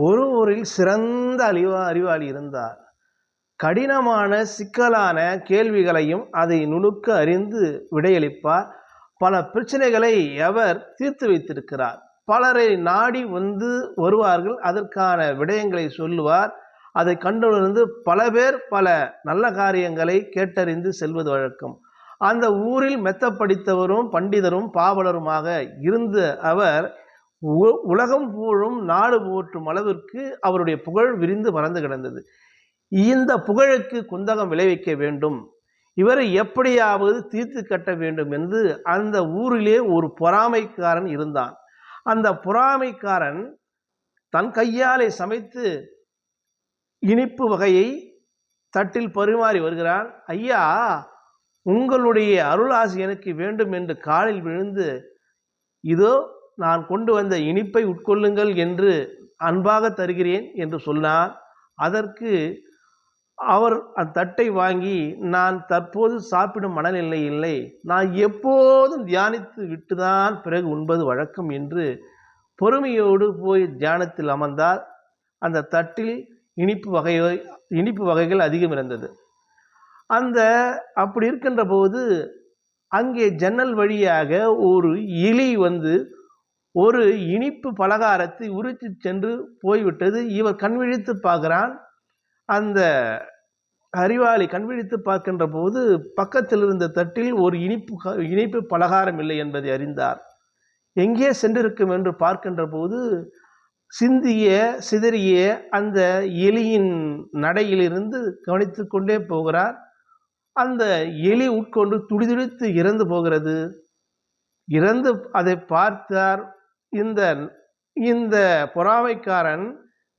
ஒரு ஊரில் சிறந்த அறிவாளி இருந்தார். கடினமான சிக்கலான கேள்விகளையும் அதை நுணுக்க அறிந்து விடையளிப்பார். பல பிரச்சனைகளை அவர் தீர்த்து வைத்திருக்கிறார். பலரை நாடி வந்து வருவார்கள், அதற்கான விடயங்களை சொல்லுவார். அதை கண்டுணர்ந்து பல பேர் பல நல்ல காரியங்களை கேட்டறிந்து செல்வது வழக்கம். அந்த ஊரில் மெத்த படித்தவரும் பண்டிதரும் பாவலருமாக இருந்த அவர் உலகம் பூழும் நாடு போற்றும் அளவிற்கு அவருடைய புகழ் விரிந்து பறந்து கிடந்தது. இந்த புகழுக்கு குந்தகம் விளைவிக்க வேண்டும், இவரை எப்படியாவது தீர்த்து கட்ட வேண்டும் என்று அந்த ஊரிலே ஒரு பொறாமைக்காரன் இருந்தான். அந்த பொறாமைக்காரன் தன் கையாலே சமைத்து இனிப்பு வகையை தட்டில் பரிமாறி வருகிறான். ஐயா, உங்களுடைய அருளாசி எனக்கு வேண்டும் என்று காலில் விழுந்து, இதோ நான் கொண்டு வந்த இனிப்பை உட்கொள்ளுங்கள் என்று அன்பாக தருகிறேன் என்று சொன்னார். அதற்கு அவர் அந்த தட்டை வாங்கி, நான் தற்போது சாப்பிடும் மனநிலை இல்லை, நான் எப்போதும் தியானித்து விட்டுதான் பிறகு உண்பது வழக்கம் என்று பொறுமையோடு போய் தியானத்தில் அமர்ந்தார். அந்த தட்டில் இனிப்பு வகைகள் அதிகம் இருந்தது. அப்படி இருக்கின்ற போது அங்கே ஜன்னல் வழியாக ஒரு எலி வந்து ஒரு இனிப்பு பலகாரத்தை உரித்து சென்று போய்விட்டது. இவர் கண்விழித்து பார்க்கிறான். அந்த அறிவாளி கண்விழித்து பார்க்கின்ற போது பக்கத்தில் இருந்த தட்டில் ஒரு இனிப்பு பலகாரம் இல்லை என்பதை அறிந்தார். எங்கே சென்றிருக்கும் என்று பார்க்கின்ற போது சிதறிய அந்த எலியின் நடையிலிருந்து கவனித்து கொண்டே போகிறார். அந்த எலி உட்கொண்டு துடிதுடித்து இறந்து போகிறது. இறந்து அதை பார்த்தார். இந்த பொறாமைக்காரன்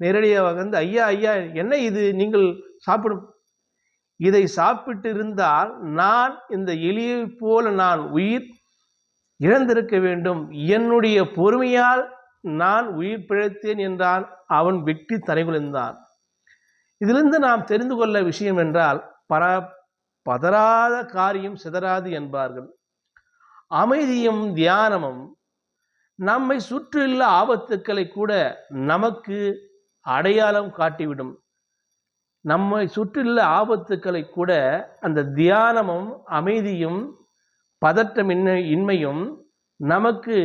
நேரடியாக வந்து, ஐயா ஐயா, என்ன இது, நீங்கள் சாப்பிடும், இதை சாப்பிட்டு இருந்தால் நான் இந்த எலியை போல நான் உயிர் இழந்திருக்க வேண்டும், என்னுடைய பொறுமையால் நான் உயிர் பிழைத்தேன் என்றான். அவன் வெற்றி தலைகுனிந்தான். இதிலிருந்து நாம் தெரிந்து கொள்ள விஷயம் என்றால், பதறாத காரியம் சிதறாது என்பார்கள். அமைதியும் தியானமும் நம்மை சுற்றியுள்ள ஆபத்துக்களை கூட நமக்கு அடையாளம் காட்டிவிடும். நம்மை சுற்றியுள்ள ஆபத்துக்களை கூட அந்த தியானமும் அமைதியும் பதற்றமின்மையும் நமக்கு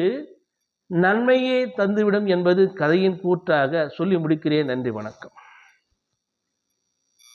நன்மையே தந்துவிடும் என்பது கதையின் கூற்றாக சொல்லி முடிக்கிறேன். நன்றி, வணக்கம்.